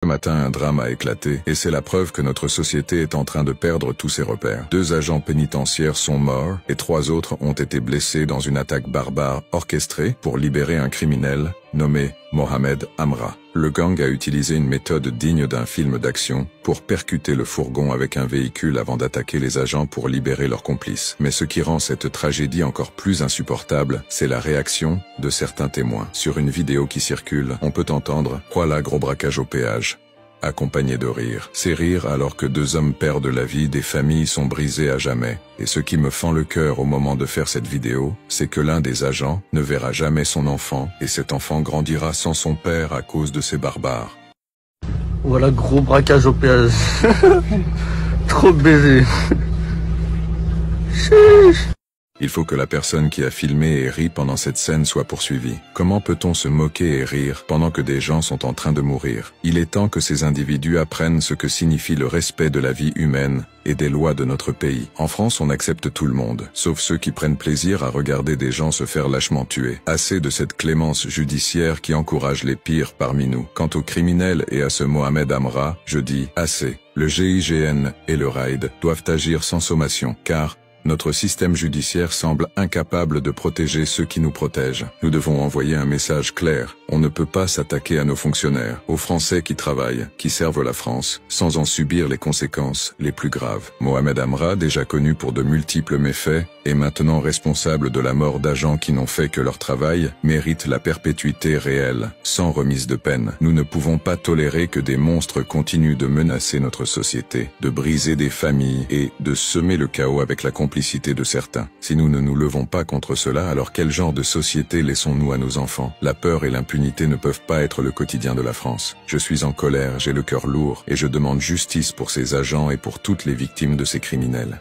Ce matin, un drame a éclaté, et c'est la preuve que notre société est en train de perdre tous ses repères. 2 agents pénitentiaires sont morts, et 3 autres ont été blessés dans une attaque barbare orchestrée pour libérer un criminel, nommé Mohamed Amra. Le gang a utilisé une méthode digne d'un film d'action pour percuter le fourgon avec un véhicule avant d'attaquer les agents pour libérer leurs complices. Mais ce qui rend cette tragédie encore plus insupportable, c'est la réaction de certains témoins. Sur une vidéo qui circule, on peut entendre « Voilà gros braquage au péage », accompagné de rires. C'est rire alors que 2 hommes perdent la vie, des familles sont brisées à jamais. Et ce qui me fend le cœur au moment de faire cette vidéo, c'est que l'un des agents ne verra jamais son enfant, et cet enfant grandira sans son père à cause de ces barbares. Voilà, gros braquage au péage. Trop baisé. Chiche. Il faut que la personne qui a filmé et ri pendant cette scène soit poursuivie. Comment peut-on se moquer et rire pendant que des gens sont en train de mourir? Il est temps que ces individus apprennent ce que signifie le respect de la vie humaine et des lois de notre pays. En France, on accepte tout le monde, sauf ceux qui prennent plaisir à regarder des gens se faire lâchement tuer. Assez de cette clémence judiciaire qui encourage les pires parmi nous. Quant aux criminels et à ce Mohamed Amra, je dis assez. Le GIGN et le RAID doivent agir sans sommation, car notre système judiciaire semble incapable de protéger ceux qui nous protègent. Nous devons envoyer un message clair. On ne peut pas s'attaquer à nos fonctionnaires, aux Français qui travaillent, qui servent la France, sans en subir les conséquences les plus graves. Mohamed Amra, déjà connu pour de multiples méfaits, est maintenant responsable de la mort d'agents qui n'ont fait que leur travail, mérite la perpétuité réelle, sans remise de peine. Nous ne pouvons pas tolérer que des monstres continuent de menacer notre société, de briser des familles et de semer le chaos avec la complicité de certains. Si nous ne nous levons pas contre cela, alors quel genre de société laissons-nous à nos enfants? La peur et l'impunité ne peuvent pas être le quotidien de la France. Je suis en colère, j'ai le cœur lourd, et je demande justice pour ces agents et pour toutes les victimes de ces criminels.